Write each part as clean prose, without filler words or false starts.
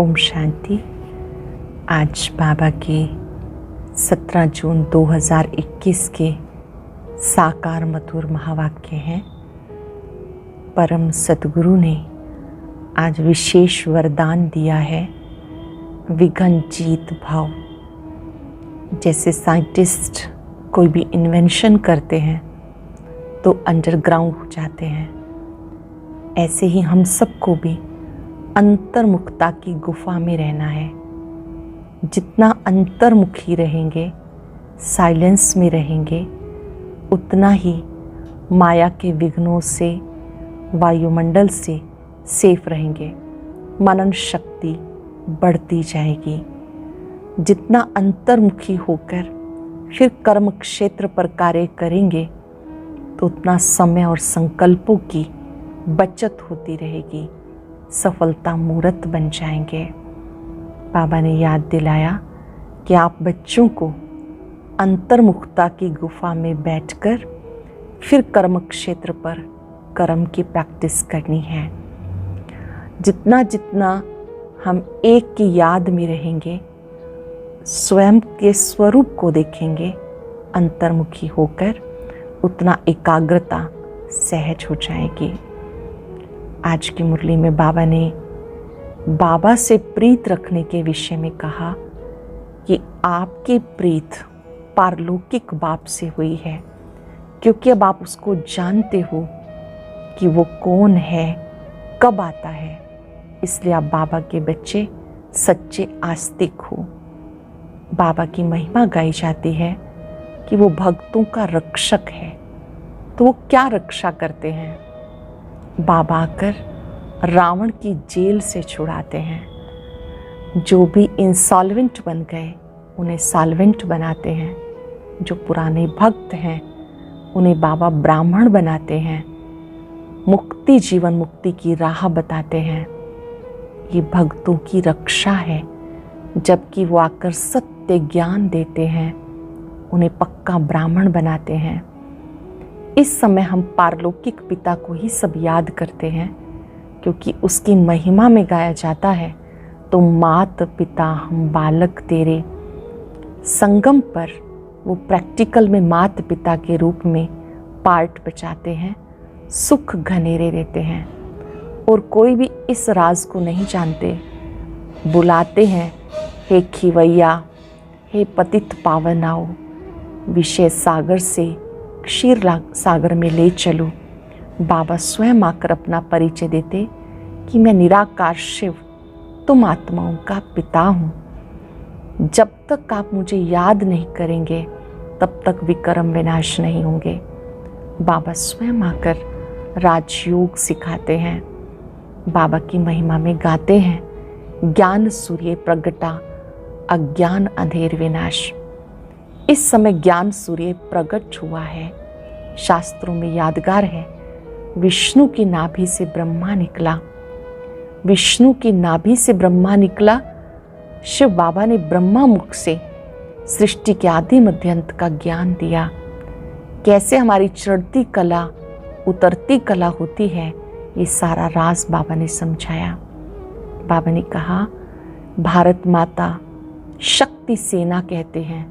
ओम शांति। आज बाबा के 17 जून 2021 के साकार मधुर महावाक्य हैं। परम सद्गुरु ने आज विशेष वरदान दिया है, विघ्न जीत भाव। जैसे साइंटिस्ट कोई भी इन्वेंशन करते हैं तो अंडरग्राउंड हो जाते हैं, ऐसे ही हम सबको भी अंतर्मुखता की गुफा में रहना है। जितना अंतर्मुखी रहेंगे, साइलेंस में रहेंगे, उतना ही माया के विघ्नों से, वायुमंडल से सेफ रहेंगे। मनन शक्ति बढ़ती जाएगी। जितना अंतर्मुखी होकर फिर कर्म क्षेत्र पर कार्य करेंगे तो उतना समय और संकल्पों की बचत होती रहेगी, सफलता मूर्त बन जाएंगे। बाबा ने याद दिलाया कि आप बच्चों को अंतर्मुखता की गुफा में बैठकर फिर कर्म क्षेत्र पर कर्म की प्रैक्टिस करनी है। जितना जितना हम एक की याद में रहेंगे, स्वयं के स्वरूप को देखेंगे अंतर्मुखी होकर, उतना एकाग्रता सहज हो जाएगी। आज की मुरली में बाबा ने बाबा से प्रीत रखने के विषय में कहा कि आपकी प्रीत पारलौकिक बाप से हुई है, क्योंकि अब आप उसको जानते हो कि वो कौन है, कब आता है। इसलिए आप बाबा के बच्चे सच्चे आस्तिक हो। बाबा की महिमा गाई जाती है कि वो भक्तों का रक्षक है। तो वो क्या रक्षा करते हैं? बाबा आकर रावण की जेल से छुड़ाते हैं। जो भी इंसॉल्वेंट बन गए उन्हें सॉल्वेंट बनाते हैं। जो पुराने भक्त हैं उन्हें बाबा ब्राह्मण बनाते हैं। मुक्ति, जीवन मुक्ति की राह बताते हैं। ये भक्तों की रक्षा है। जबकि वो आकर सत्य ज्ञान देते हैं, उन्हें पक्का ब्राह्मण बनाते हैं। इस समय हम पारलौकिक पिता को ही सब याद करते हैं, क्योंकि उसकी महिमा में गाया जाता है, तो मात पिता हम बालक तेरे। संगम पर वो प्रैक्टिकल में मात पिता के रूप में पार्ट बचाते हैं, सुख घनेरे देते हैं। और कोई भी इस राज को नहीं जानते। बुलाते हैं, हे खिवैया, हे पतित पावन आओ, विषय सागर से क्षीर सागर में ले चलो। बाबा स्वयं आकर अपना परिचय देते कि मैं निराकार शिव, तुम आत्माओं का पिता हूँ। जब तक आप मुझे याद नहीं करेंगे तब तक विकर्म विनाश नहीं होंगे। बाबा स्वयं आकर राजयोग सिखाते हैं। बाबा की महिमा में गाते हैं, ज्ञान सूर्य प्रगटा, अज्ञान अंधेर विनाश। इस समय ज्ञान सूर्य प्रकट हुआ है। शास्त्रों में यादगार है, विष्णु की नाभि से ब्रह्मा निकला। विष्णु की नाभि से ब्रह्मा निकला। शिव बाबा ने ब्रह्मा मुख से सृष्टि के आदि मध्य अंत का ज्ञान दिया। कैसे हमारी चढ़ती कला उतरती कला होती है, ये सारा राज बाबा ने समझाया। बाबा ने कहा, भारत माता शक्ति सेना कहते हैं।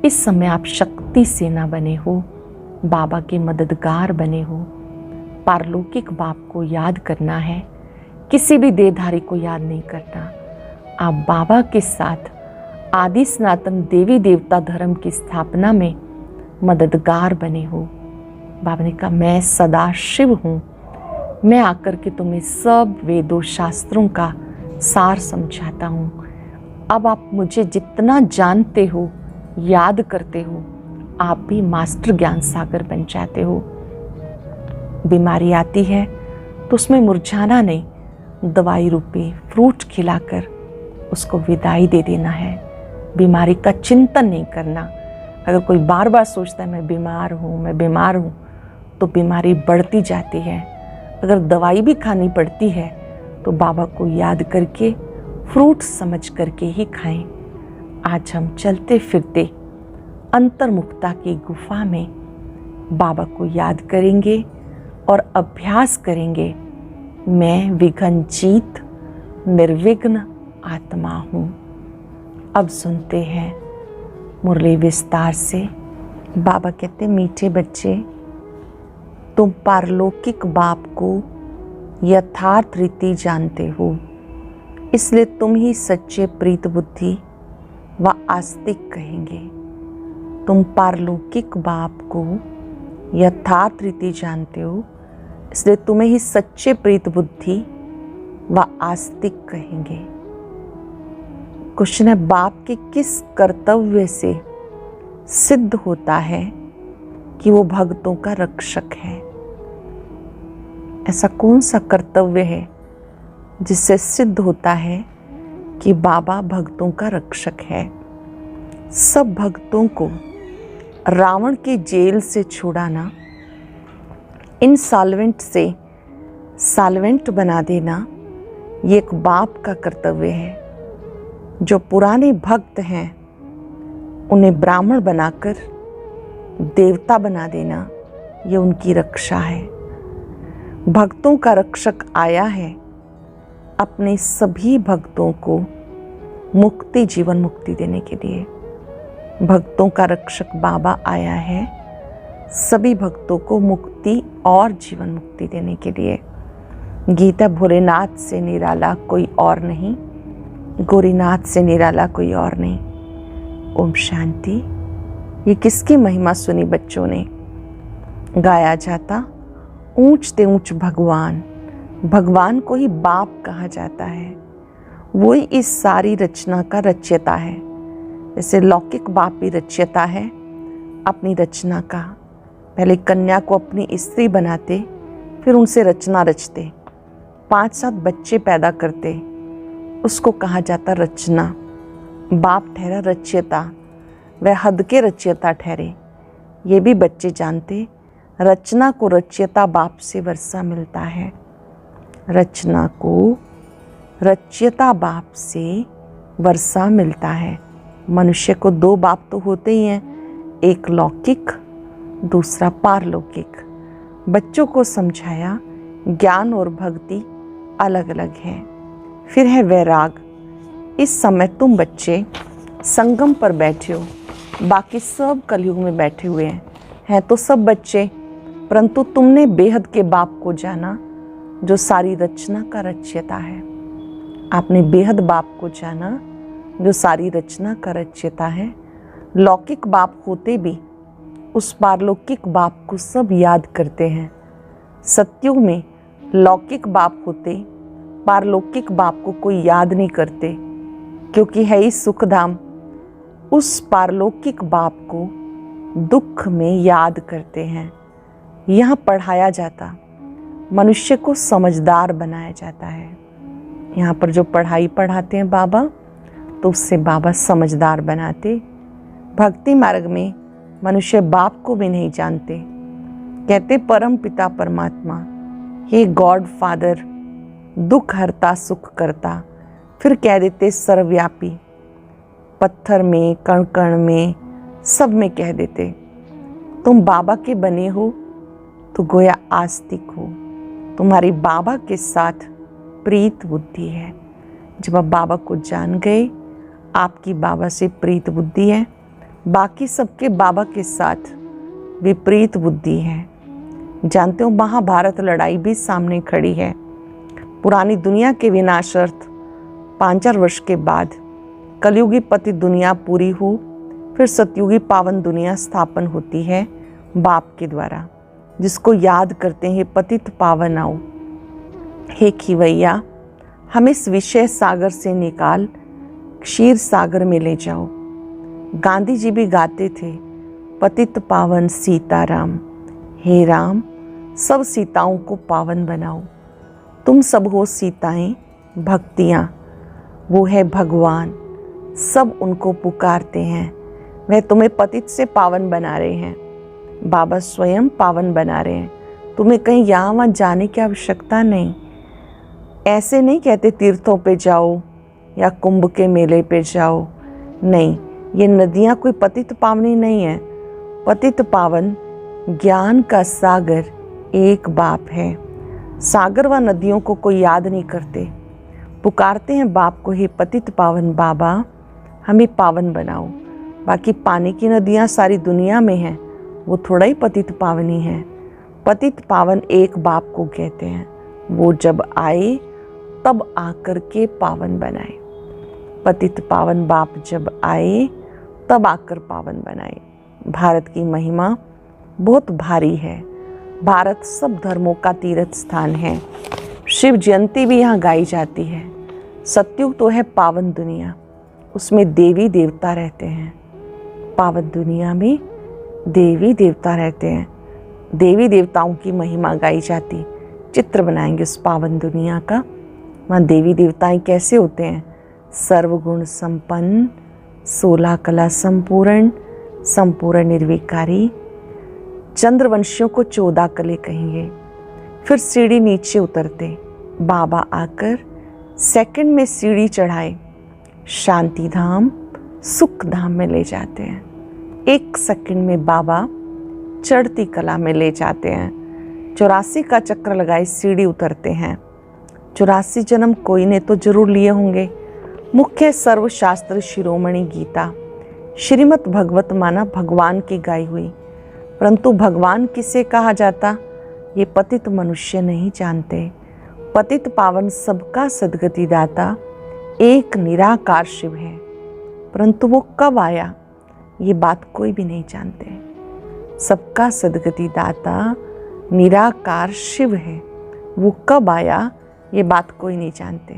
इस समय आप शक्ति सेना बने हो, बाबा के मददगार बने हो। पारलौकिक बाप को याद करना है, किसी भी देहधारी को याद नहीं करना। आप बाबा के साथ आदि सनातन देवी देवता धर्म की स्थापना में मददगार बने हो। बाबा ने कहा, मैं सदा शिव हूँ। मैं आकर के तुम्हें सब वेदों शास्त्रों का सार समझाता हूँ। अब आप मुझे जितना जानते हो, याद करते हो, आप भी मास्टर ज्ञान सागर बन जाते हो। बीमारी आती है तो उसमें मुरझाना नहीं, दवाई रूपी फ्रूट खिलाकर उसको विदाई दे देना है। बीमारी का चिंतन नहीं करना। अगर कोई बार बार सोचता है मैं बीमार हूँ, तो बीमारी बढ़ती जाती है। अगर दवाई भी खानी पड़ती है तो बाबा को याद करके, फ्रूट समझ करके ही खाएं। आज हम चलते फिरते अंतर्मुखता की गुफा में बाबा को याद करेंगे और अभ्यास करेंगे। मैं विघ्न जीत, निर्विघ्न, आत्मा हूँ। अब सुनते हैं मुरली विस्तार से। बाबा कहते, मीठे बच्चे, तुम पारलौकिक बाप को यथार्थ रीति जानते हो, इसलिए तुम ही सच्चे प्रीत बुद्धि व आस्तिक कहेंगे। तुम पारलौकिक बाप को यथार्थ रीति जानते हो, इसलिए तुम्हें ही सच्चे प्रीत बुद्धि व आस्तिक कहेंगे। क्वेश्चन है, बाप के किस कर्तव्य से सिद्ध होता है कि वो भक्तों का रक्षक है? ऐसा कौन सा कर्तव्य है जिससे सिद्ध होता है कि बाबा भक्तों का रक्षक है? सब भक्तों को रावण के जेल से छुड़ाना, इनसॉल्वेंट से सॉल्वेंट बना देना, ये एक बाप का कर्तव्य है। जो पुराने भक्त हैं उन्हें ब्राह्मण बनाकर देवता बना देना, ये उनकी रक्षा है। भक्तों का रक्षक आया है अपने सभी भक्तों को मुक्ति, जीवन मुक्ति देने के लिए। भक्तों का रक्षक बाबा आया है सभी भक्तों को मुक्ति और जीवन मुक्ति देने के लिए। गीता, भोलेनाथ से निराला कोई और नहीं, गौरीनाथ से निराला कोई और नहीं। ओम शांति। ये किसकी महिमा सुनी बच्चों ने? गाया जाता ऊंच ते ऊंच भगवान, भगवान को ही बाप कहा जाता है। वो ही इस सारी रचना का रचयिता है। जैसे लौकिक बाप भी रचयिता है अपनी रचना का। पहले कन्या को अपनी स्त्री बनाते, फिर उनसे रचना रचते, 5-7 बच्चे पैदा करते, उसको कहा जाता रचना। बाप ठहरा रचयिता, वह हद के रचयिता ठहरे। ये भी बच्चे जानते, रचना को रचयिता बाप से वर्षा मिलता है। रचना को रचयिता बाप से वर्षा मिलता है। मनुष्य को 2 बाप तो होते ही हैं, एक लौकिक, दूसरा पारलौकिक। बच्चों को समझाया ज्ञान और भक्ति अलग अलग है। फिर है वैराग। इस समय तुम बच्चे संगम पर बैठे हो, बाकी सब कलयुग में बैठे हुए हैं तो सब बच्चे, परंतु तुमने बेहद के बाप को जाना जो सारी रचना का रचयिता है। आपने बेहद बाप को जाना जो सारी रचना का रचयिता है। लौकिक बाप होते भी उस पारलौकिक बाप को सब याद करते हैं। सतयुग में लौकिक बाप होते, पारलौकिक बाप को कोई याद नहीं करते, क्योंकि है ही सुखधाम। उस पारलौकिक बाप को दुख में याद करते हैं। यहाँ पढ़ाया जाता, मनुष्य को समझदार बनाया जाता है। यहाँ पर जो पढ़ाई पढ़ाते हैं बाबा, तो उससे बाबा समझदार बनाते। भक्ति मार्ग में मनुष्य बाप को भी नहीं जानते। कहते परम पिता परमात्मा, हे गॉड फादर, दुख हरता सुख करता। फिर कह देते सर्वव्यापी, पत्थर में, कण कण में, सब में कह देते। तुम बाबा के बने हो तो गोया आस्तिक हो। तुम्हारी बाबा के साथ प्रीत बुद्धि है। जब आप बाबा को जान गए, आपकी बाबा से प्रीत बुद्धि है, बाकी सबके बाबा के साथ विपरीत बुद्धि है। जानते हो, महाभारत लड़ाई भी सामने खड़ी है। पुरानी दुनिया के विनाशार्थ 5-4 वर्ष के बाद कलयुगी पतित दुनिया पूरी हो, फिर सतयुगी पावन दुनिया स्थापन होती है बाप के द्वारा, जिसको याद करते हैं पतित पावन आओ। हे खिवैया, हम इस विषय सागर से निकाल क्षीर सागर में ले जाओ। गांधी जी भी गाते थे, पतित पावन सीताराम, हे राम सब सीताओं को पावन बनाओ। तुम सब हो सीताएं, भक्तियाँ, वो है भगवान, सब उनको पुकारते हैं। वह तुम्हें पतित से पावन बना रहे हैं। बाबा स्वयं पावन बना रहे हैं। तुम्हें कहीं यहाँ वहाँ जाने की आवश्यकता नहीं। ऐसे नहीं कहते तीर्थों पे जाओ या कुंभ के मेले पे जाओ, नहीं। ये नदियाँ कोई पतित पावनी नहीं है। पतित पावन ज्ञान का सागर एक बाप है। सागर व नदियों को कोई याद नहीं करते। पुकारते हैं बाप को, हे पतित पावन बाबा हमें पावन बनाओ। बाकी पानी की नदियाँ सारी दुनिया में हैं, वो थोड़ा ही पतित पावनी है। पतित पावन एक बाप को कहते हैं, वो जब आए तब आकर के पावन बनाए। पतित पावन बाप जब आए तब आकर पावन बनाए। भारत की महिमा बहुत भारी है। भारत सब धर्मों का तीर्थ स्थान है। शिव जयंती भी यहाँ गाई जाती है। सतयुग तो है पावन दुनिया, उसमें देवी देवता रहते हैं। पावन दुनिया में देवी देवता रहते हैं। देवी देवताओं की महिमा गाई जाती। चित्र बनाएंगे उस पावन दुनिया का। वहाँ देवी देवताएं कैसे होते हैं? सर्वगुण संपन्न, 16 कला संपूर्ण, संपूर्ण निर्विकारी। चंद्रवंशियों को 14 कले कहेंगे। फिर सीढ़ी नीचे उतरते, बाबा आकर सेकंड में सीढ़ी चढ़ाए शांति धाम, सुख धाम में ले जाते हैं। 1 सेकंड में बाबा चढ़ती कला में ले जाते हैं। 84 का चक्र लगाए सीढ़ी उतरते हैं। 84 जन्म कोई ने तो जरूर लिए होंगे। मुख्य सर्वशास्त्र शिरोमणि गीता, श्रीमद् भगवत माना भगवान की गाई हुई, परंतु भगवान किसे कहा जाता ये पतित मनुष्य नहीं जानते। पतित पावन सबका सद्गति दाता एक निराकार शिव है, परंतु वो कब आया ये बात कोई भी नहीं जानते। सबका सद्गति दाता निराकार शिव है, वो कब आया ये बात कोई नहीं जानते।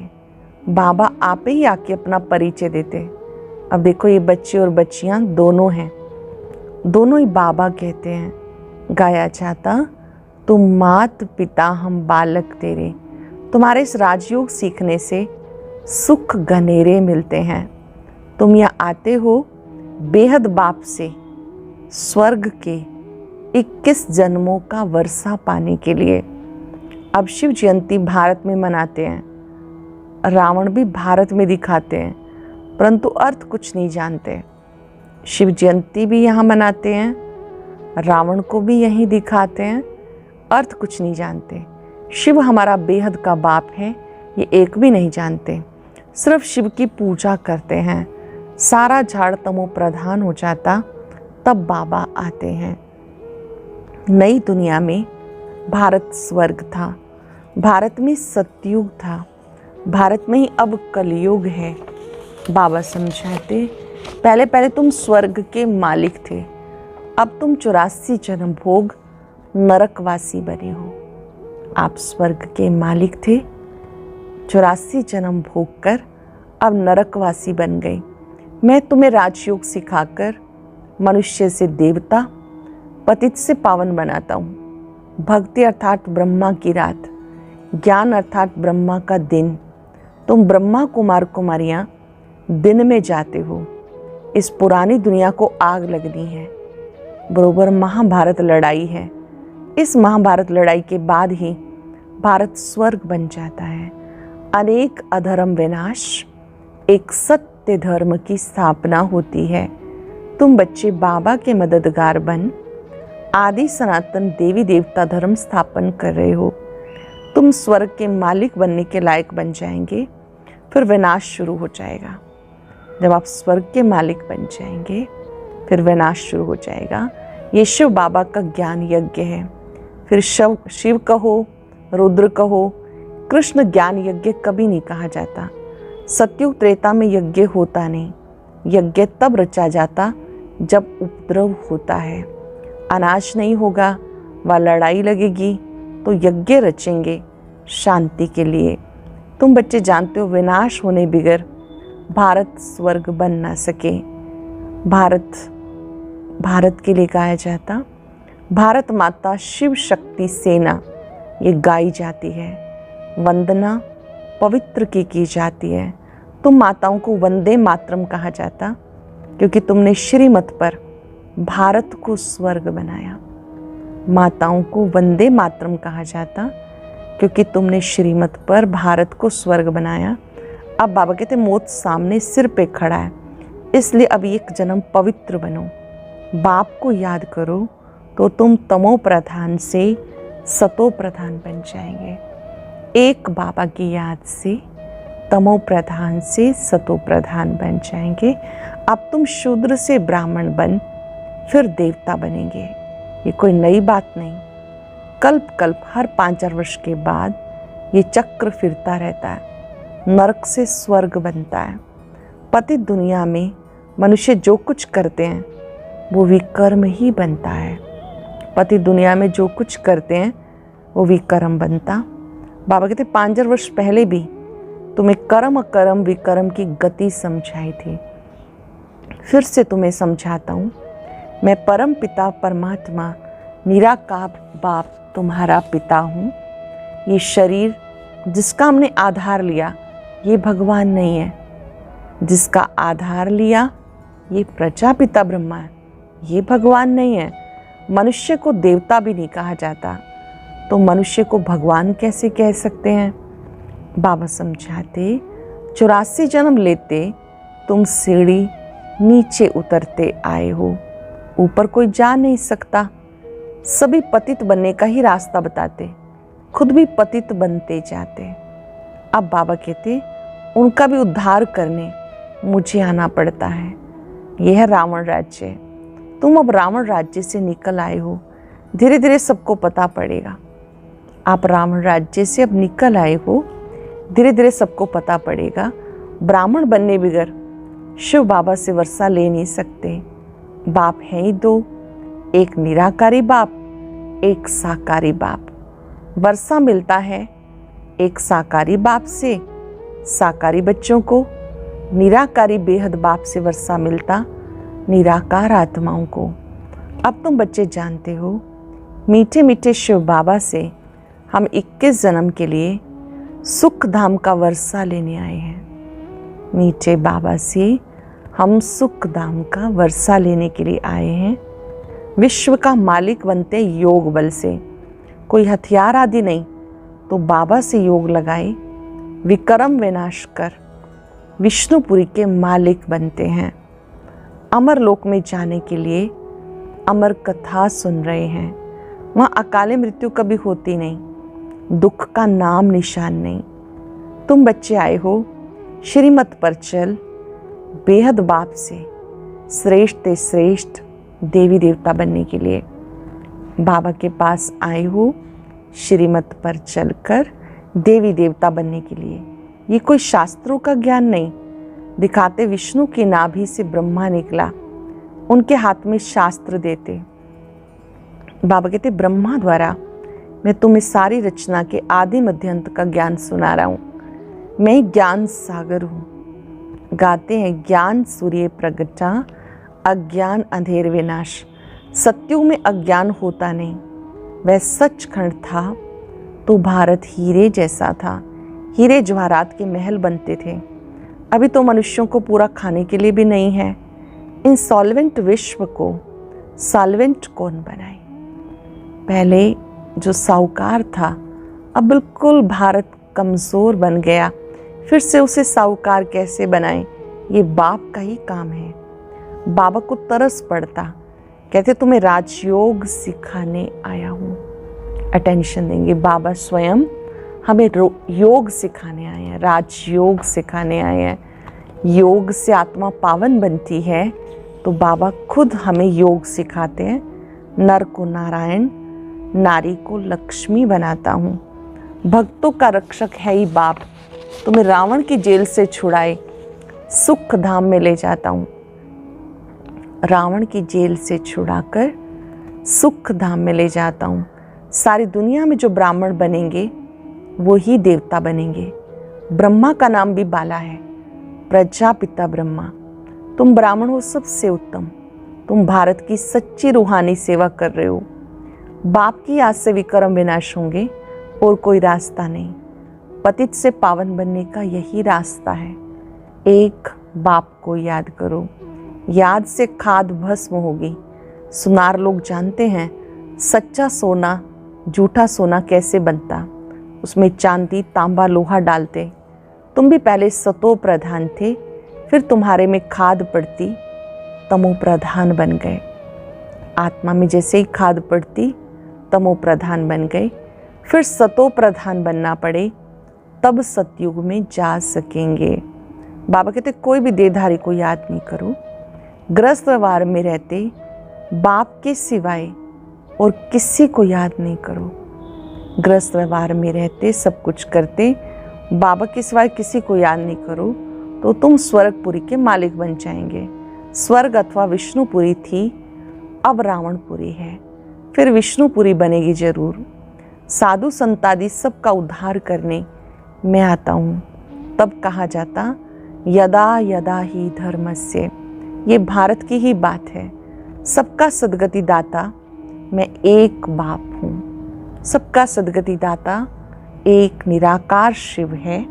बाबा आप ही आके अपना परिचय देते। अब देखो ये बच्चे और बच्चियां दोनों हैं, दोनों ही बाबा कहते हैं। गाया जाता तुम मात पिता हम बालक तेरे, तुम्हारे इस राजयोग सीखने से सुख घनेरे मिलते हैं। तुम यहाँ आते हो बेहद बाप से स्वर्ग के 21 जन्मों का वर्षा पाने के लिए। अब शिव जयंती भारत में मनाते हैं, रावण भी भारत में दिखाते हैं, परंतु अर्थ कुछ नहीं जानते। शिव जयंती भी यहाँ मनाते हैं, रावण को भी यहीं दिखाते हैं, अर्थ कुछ नहीं जानते। शिव हमारा बेहद का बाप है ये एक भी नहीं जानते। सिर्फ शिव की पूजा करते हैं। सारा झाड़ तमो प्रधान हो जाता तब बाबा आते हैं। नई दुनिया में भारत स्वर्ग था, भारत में सतयुग था, भारत में ही अब कलयुग है। बाबा समझाते पहले पहले तुम स्वर्ग के मालिक थे, अब तुम 84 जन्म भोग नरकवासी बने हो। आप स्वर्ग के मालिक थे, 84 जन्म भोग कर अब नरकवासी बन गए। मैं तुम्हें राजयोग सिखाकर मनुष्य से देवता, पतित से पावन बनाता हूँ। भक्ति अर्थात ब्रह्मा की रात, ज्ञान अर्थात ब्रह्मा का दिन। तुम ब्रह्मा कुमार कुमारियाँ दिन में जाते हो। इस पुरानी दुनिया को आग लगनी है। बरोबर महाभारत लड़ाई है। इस महाभारत लड़ाई के बाद ही भारत स्वर्ग बन जाता है। अनेक अधर्म विनाश, एक सत्य धर्म की स्थापना होती है। तुम बच्चे बाबा के मददगार बन आदि सनातन देवी देवता धर्म स्थापन कर रहे हो। तुम स्वर्ग के मालिक बनने के लायक बन जाएंगे, फिर विनाश शुरू हो जाएगा। जब आप स्वर्ग के मालिक बन जाएंगे फिर विनाश शुरू हो जाएगा। ये शिव बाबा का ज्ञान यज्ञ है। फिर शिव कहो, रुद्र कहो, कृष्ण ज्ञान यज्ञ कभी नहीं कहा जाता। सतयुग त्रेता में यज्ञ होता नहीं। यज्ञ तब रचा जाता जब उपद्रव होता है। अनाज नहीं होगा व लड़ाई लगेगी तो यज्ञ रचेंगे शांति के लिए। तुम बच्चे जानते हो विनाश होने बिगर भारत स्वर्ग बन ना सके। भारत के लिए गाया जाता भारत माता शिव शक्ति सेना, ये गाई जाती है। वंदना पवित्र की जाती है। तुम माताओं को वंदे मातरम कहा जाता क्योंकि तुमने श्रीमत पर भारत को स्वर्ग बनाया। माताओं को वंदे मातरम कहा जाता क्योंकि तुमने श्रीमत पर भारत को स्वर्ग बनाया। अब बाबा कहते मौत सामने सिर पे खड़ा है, इसलिए अब एक जन्म पवित्र बनो। बाप को याद करो तो तुम तमो प्रधान से सतो प्रधान बन जाएंगे। एक बाबा की याद से तमो प्रधान से सतो प्रधान बन जाएंगे। अब तुम शूद्र से ब्राह्मण बन फिर देवता बनेंगे। ये कोई नई बात नहीं। कल्प कल्प हर 5,000 वर्ष के बाद ये चक्र फिरता रहता है। नरक से स्वर्ग बनता है। पतित दुनिया में मनुष्य जो कुछ करते हैं वो विकर्म ही बनता है। पतित दुनिया में जो कुछ करते हैं वो विकर्म बनता। बाबा कहते 5,000 वर्ष पहले भी तुम्हें कर्म कर्म विकर्म की गति समझाई थी। फिर से तुम्हें समझाता हूँ। मैं परम पिता परमात्मा निराकार बाप तुम्हारा पिता हूँ। ये शरीर जिसका हमने आधार लिया ये भगवान नहीं है। जिसका आधार लिया ये प्रजापिता ब्रह्मा है, ये भगवान नहीं है। मनुष्य को देवता भी नहीं कहा जाता, तो मनुष्य को भगवान कैसे कह सकते हैं? बाबा समझाते 84 जन्म लेते तुम सीढ़ी नीचे उतरते आए हो, ऊपर कोई जा नहीं सकता। सभी पतित बनने का ही रास्ता बताते, खुद भी पतित बनते जाते। अब बाबा कहते उनका भी उद्धार करने मुझे आना पड़ता है। यह है रावण राज्य। तुम अब रावण राज्य से निकल आए हो, धीरे धीरे सबको पता पड़ेगा। आप रावण राज्य से अब निकल आए हो, धीरे धीरे सबको पता पड़ेगा। ब्राह्मण बनने बगैर शिव बाबा से वर्षा ले नहीं सकते। बाप हैं ही दो, एक निराकारी बाप, एक साकारी बाप। वर्षा मिलता है एक साकारी बाप से, साकारी बच्चों को, निराकारी बेहद बाप से वर्षा मिलता निराकार आत्माओं को। अब तुम बच्चे जानते हो, मीठे मीठे शिव बाबा से हम 21 जन्म के लिए सुख धाम का वर्षा लेने आए हैं। मीठे बाबा से हम सुख धाम का वर्षा लेने के लिए आए हैं। विश्व का मालिक बनते योग बल से, कोई हथियार आदि नहीं, तो बाबा से योग लगाए विक्रम विनाश कर विष्णुपुरी के मालिक बनते हैं। अमर लोक में जाने के लिए अमर कथा सुन रहे हैं। वहाँ अकाले मृत्यु कभी होती नहीं, दुख का नाम निशान नहीं। तुम बच्चे आए हो श्रीमत पर चल, बेहद बाप से श्रेष्ठ श्रेष्ठ देवी देवता बनने के लिए। बाबा के पास आए हो श्रीमत पर चलकर देवी देवता बनने के लिए। ये कोई शास्त्रों का ज्ञान नहीं। दिखाते विष्णु की नाभि से ब्रह्मा निकला, उनके हाथ में शास्त्र देते। बाबा कहते ब्रह्मा द्वारा मैं तुम्हें सारी रचना के आदि मध्य अंत का ज्ञान सुना रहा हूँ। मैं ही ज्ञान सागर हूँ। गाते हैं ज्ञान सूर्य प्रगटा, अज्ञान अंधेर विनाश। सत्युग में अज्ञान होता नहीं, वह सचखंड था तो भारत हीरे जैसा था। हीरे जवाहरात के महल बनते थे। अभी तो मनुष्यों को पूरा खाने के लिए भी नहीं है। इन सॉल्वेंट विश्व को सॉल्वेंट कौन बनाए? पहले जो साहूकार था, अब बिल्कुल भारत कमज़ोर बन गया, फिर से उसे साहूकार कैसे बनाएं? ये बाप का ही काम है। बाबा को तरस पड़ता, कहते तुम्हें राजयोग सिखाने आया हूँ। अटेंशन देंगे। बाबा स्वयं हमें योग सिखाने आए हैं, राजयोग सिखाने आए हैं। योग से आत्मा पावन बनती है, तो बाबा खुद हमें योग सिखाते हैं। नर को नारायण, नारी को लक्ष्मी बनाता हूँ। भक्तों का रक्षक है ही बाप। तुम्हें रावण की जेल से छुड़ाए सुख धाम में ले जाता हूँ। रावण की जेल से छुड़ाकर सुख धाम में ले जाता हूँ। सारी दुनिया में जो ब्राह्मण बनेंगे वो ही देवता बनेंगे। ब्रह्मा का नाम भी बाला है, प्रजापिता ब्रह्मा। तुम ब्राह्मण हो सबसे उत्तम। तुम भारत की सच्ची रूहानी सेवा कर रहे हो। बाप की याद से विक्रम विनाश होंगे और कोई रास्ता नहीं। पतित से पावन बनने का यही रास्ता है। एक बाप को याद करो, याद से खाद भस्म होगी। सुनार लोग जानते हैं सच्चा सोना झूठा सोना कैसे बनता। उसमें चांदी तांबा लोहा डालते। तुम भी पहले सतो प्रधान थे, फिर तुम्हारे में खाद पड़ती तमो प्रधान बन गए। आत्मा में जैसे ही खाद पड़ती तमो प्रधान बन गए, फिर सतो प्रधान बनना पड़े। तब सतयुग में जा सकेंगे। बाबा कहते कोई भी देहधारी को याद नहीं करो, गृहस्थ व्यवहार में रहते बाप के सिवाय और किसी को याद नहीं करो। गृहस्थ व्यवहार में रहते सब कुछ करते बाबा के सिवाय किसी को याद नहीं करो तो तुम स्वर्गपुरी के मालिक बन जाएंगे। स्वर्ग अथवा विष्णुपुरी थी, अब रावणपुरी है, फिर विष्णुपुरी बनेगी जरूर। साधु संतादि सबका उद्धार करने मैं आता हूँ। तब कहा जाता यदा यदा ही धर्मस्य। ये भारत की ही बात है। सबका सद्गति दाता मैं एक बाप हूँ। सबका सद्गति दाता एक निराकार शिव है।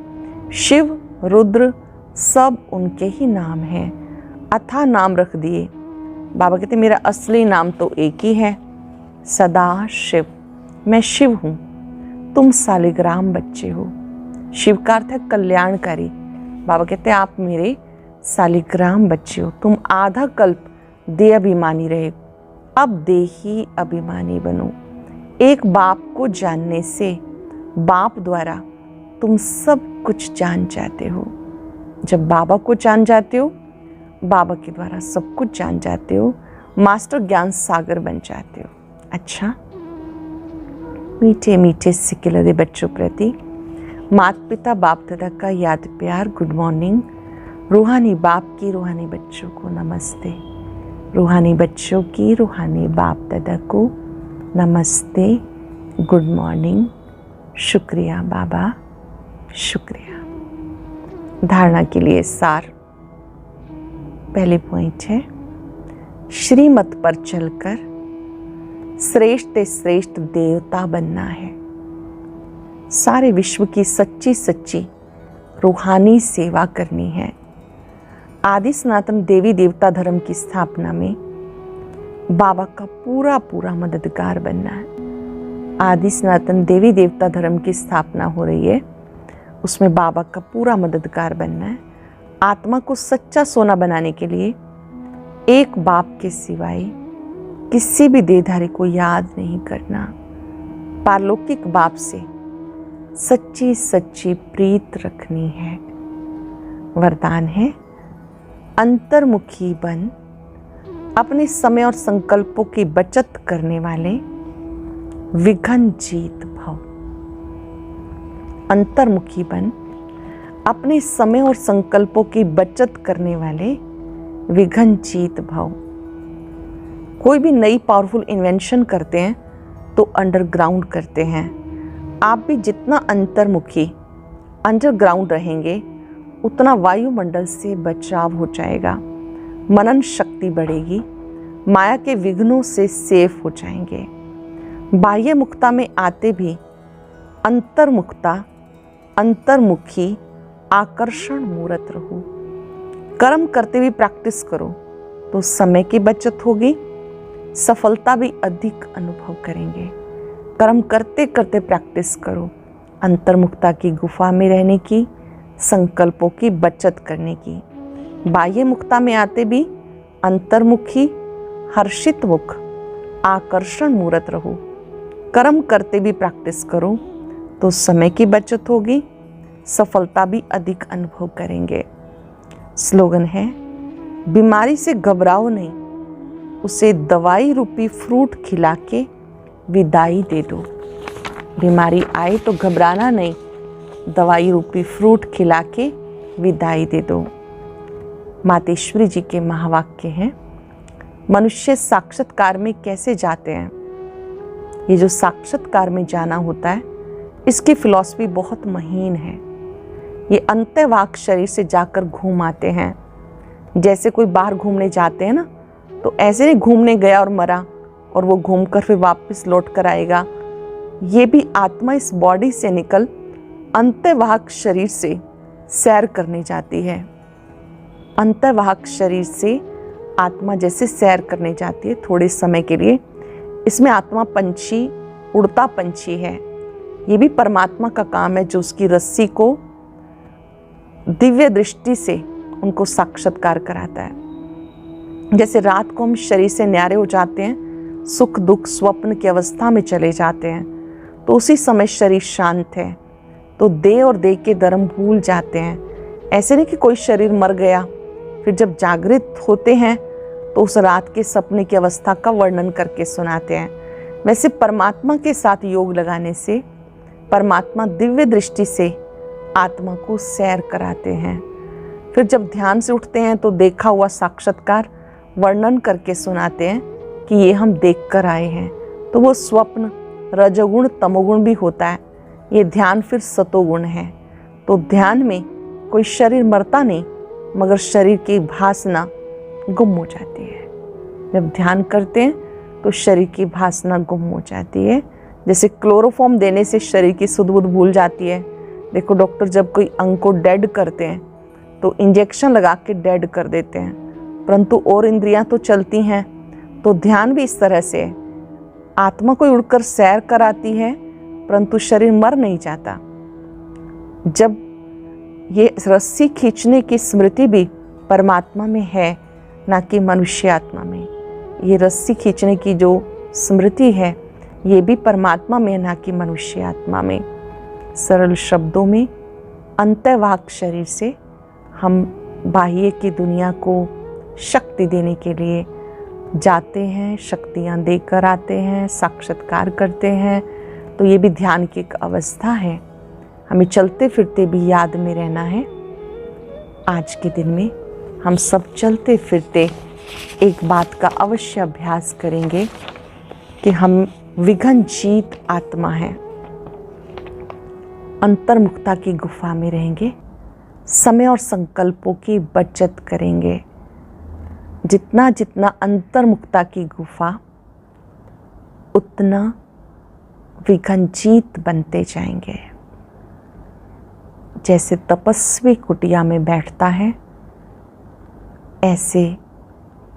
शिव रुद्र सब उनके ही नाम हैं। अथा नाम रख दिए। बाबा कहते मेरा असली नाम तो एक ही है, सदा शिव। मैं शिव हूँ, तुम सालिग्राम बच्चे हो। शिव का अर्थ है कल्याणकारी। बाबा कहते हैं आप मेरे सालिग्राम बच्चे हो। तुम आधा कल्प देह अभिमानी रहे, अब देही अभिमानी बनो। एक बाप को जानने से बाप द्वारा तुम सब कुछ जान जाते हो। जब बाबा को जान जाते हो, बाबा के द्वारा सब कुछ जान जाते हो, मास्टर ज्ञान सागर बन जाते हो। अच्छा, मीठे मीठे सिक्के लदे बच्चों प्रति माता पिता बाप दादा का याद प्यार गुड मॉर्निंग। रूहानी बाप की रूहानी बच्चों को नमस्ते। रूहानी बच्चों की रूहानी बाप दादा को नमस्ते, गुड मॉर्निंग। शुक्रिया बाबा, शुक्रिया। धारणा के लिए सार। पहले पॉइंट है श्रीमत पर चलकर श्रेष्ठ से श्रेष्ठ देवता बनना है। सारे विश्व की सच्ची सच्ची रूहानी सेवा करनी है। आदि सनातन देवी देवता धर्म की स्थापना में बाबा का पूरा पूरा मददगार बनना है। आदि सनातन देवी देवता धर्म की स्थापना हो रही है, उसमें बाबा का पूरा मददगार बनना है। आत्मा को सच्चा सोना बनाने के लिए एक बाप के सिवाय किसी भी देहधारी को याद नहीं करना। पारलौकिक बाप से सच्ची सच्ची प्रीत रखनी है। वरदान है अंतर्मुखी बन अपने समय और संकल्पों की बचत करने वाले विघ्न जीत भव। अंतर्मुखी बन अपने समय और संकल्पों की बचत करने वाले विघ्न जीत भव। कोई भी नई पावरफुल इन्वेंशन करते हैं तो अंडरग्राउंड करते हैं। आप भी जितना अंतर्मुखी अंडरग्राउंड रहेंगे उतना वायुमंडल से बचाव हो जाएगा, मनन शक्ति बढ़ेगी, माया के विघ्नों से सेफ हो जाएंगे। बाह्य मुक्ता में आते भी अंतर्मुखता अंतर्मुखी आकर्षण मूर्त रहो। कर्म करते हुए प्रैक्टिस करो तो समय की बचत होगी, सफलता भी अधिक अनुभव करेंगे। कर्म करते करते प्रैक्टिस करो अंतर्मुखता की गुफा में रहने की, संकल्पों की बचत करने की। बाह्य मुक्ता में आते भी अंतर्मुखी हर्षित मुख आकर्षण मूर्त रहो। कर्म करते भी प्रैक्टिस करो तो समय की बचत होगी, सफलता भी अधिक अनुभव करेंगे। स्लोगन है बीमारी से घबराओ नहीं, उसे दवाई रूपी फ्रूट खिला के विदाई दे दो। बीमारी आए तो घबराना नहीं, दवाई रूपी फ्रूट खिला के विदाई दे दो। मातेश्वरी जी के महावाक्य हैं, मनुष्य साक्षात्कार में कैसे जाते हैं। ये जो साक्षात्कार में जाना होता है इसकी फिलॉसफी बहुत महीन है। ये अंतःवाक शरीर से जाकर घूम आते हैं। जैसे कोई बाहर घूमने जाते हैं ना, तो ऐसे नहीं घूमने गया और मरा और वो घूमकर फिर वापस लौट कर आएगा। ये भी आत्मा इस बॉडी से निकल अंतःवाहक शरीर से सैर करने जाती है। अंतःवाहक शरीर से आत्मा जैसे सैर करने जाती है थोड़े समय के लिए। इसमें आत्मा पंछी, उड़ता पंछी है। ये भी परमात्मा का काम है जो उसकी रस्सी को दिव्य दृष्टि से उनको साक्षात्कार कराता है। जैसे रात को हम शरीर से न्यारे हो जाते हैं, सुख दुख स्वप्न की अवस्था में चले जाते हैं, तो उसी समय शरीर शांत है तो देह और देह के धर्म भूल जाते हैं। ऐसे नहीं कि कोई शरीर मर गया, फिर जब जागृत होते हैं तो उस रात के सपने की अवस्था का वर्णन करके सुनाते हैं। वैसे परमात्मा के साथ योग लगाने से परमात्मा दिव्य दृष्टि से आत्मा को सैर कराते हैं। फिर जब ध्यान से उठते हैं तो देखा हुआ साक्षात्कार वर्णन करके सुनाते हैं कि ये हम देख कर आए हैं। तो वो स्वप्न रजोगुण तमोगुण भी होता है, ये ध्यान फिर सतोगुण है। तो ध्यान में कोई शरीर मरता नहीं, मगर शरीर की भासना गुम हो जाती है। जब ध्यान करते हैं तो शरीर की भासना गुम हो जाती है। जैसे क्लोरोफॉर्म देने से शरीर की सुध बुध भूल जाती है। देखो डॉक्टर जब कोई अंग को डेड करते हैं तो इंजेक्शन लगा के डेड कर देते हैं, परंतु और इंद्रियां तो चलती हैं। तो ध्यान भी इस तरह से है, आत्मा को उड़कर सैर कराती है परंतु शरीर मर नहीं जाता। जब ये रस्सी खींचने की स्मृति भी परमात्मा में है, ना कि मनुष्य आत्मा में। ये रस्सी खींचने की जो स्मृति है ये भी परमात्मा में, ना कि मनुष्य आत्मा में। सरल शब्दों में अंतर्वाक शरीर से हम बाह्य की दुनिया को शक्ति देने के लिए जाते हैं, शक्तियाँ देकर आते हैं, साक्षात्कार करते हैं। तो ये भी ध्यान की एक अवस्था है। हमें चलते फिरते भी याद में रहना है। आज के दिन में हम सब चलते फिरते एक बात का अवश्य अभ्यास करेंगे कि हम विघ्न जीत आत्मा है, अंतर्मुखता की गुफा में रहेंगे, समय और संकल्पों की बचत करेंगे। जितना जितना अंतर्मुखता की गुफा, उतना विघ्न जीत बनते जाएंगे। जैसे तपस्वी कुटिया में बैठता है, ऐसे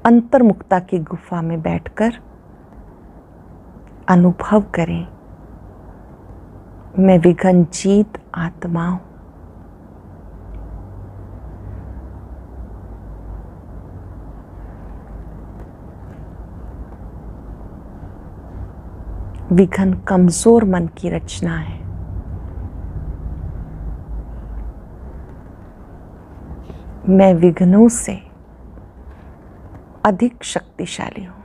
अंतर्मुखता की गुफा में बैठकर अनुभव करें, मैं विघ्न जीत आत्मा हूं। विघ्न कमजोर मन की रचना है। मैं विघ्नों से अधिक शक्तिशाली हूं।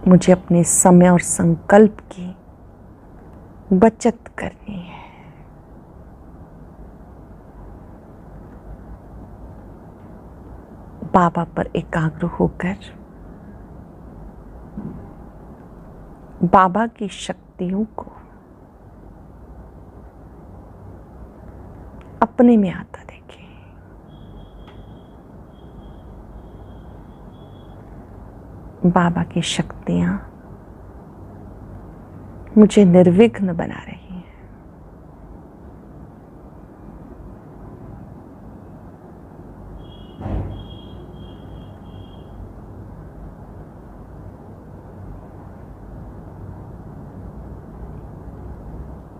मुझे अपने समय और संकल्प की बचत करनी है। बाबा पर एकाग्र होकर बाबा की शक्तियों को अपने में आता देखें। बाबा की शक्तियां मुझे निर्विघ्न बना रही हैं।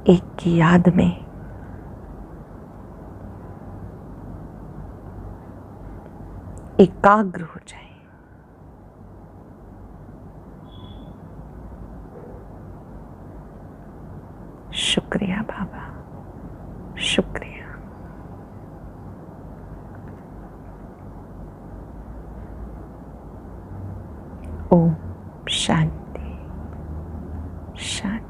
एक की याद में एकाग्र हो जाए। शुक्रिया बाबा, शुक्रिया। ओम शांति शांति।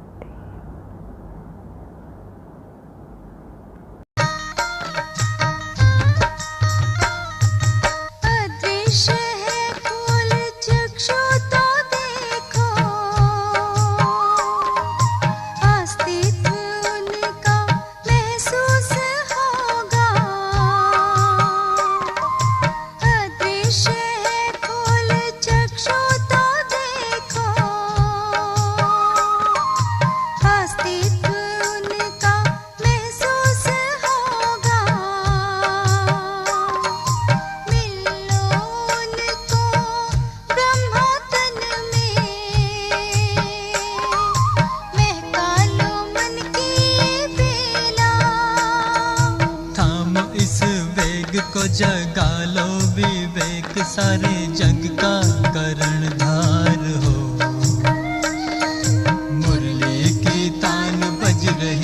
जगा लो विवेक, सारे जग का करणधार हो।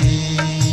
रहे।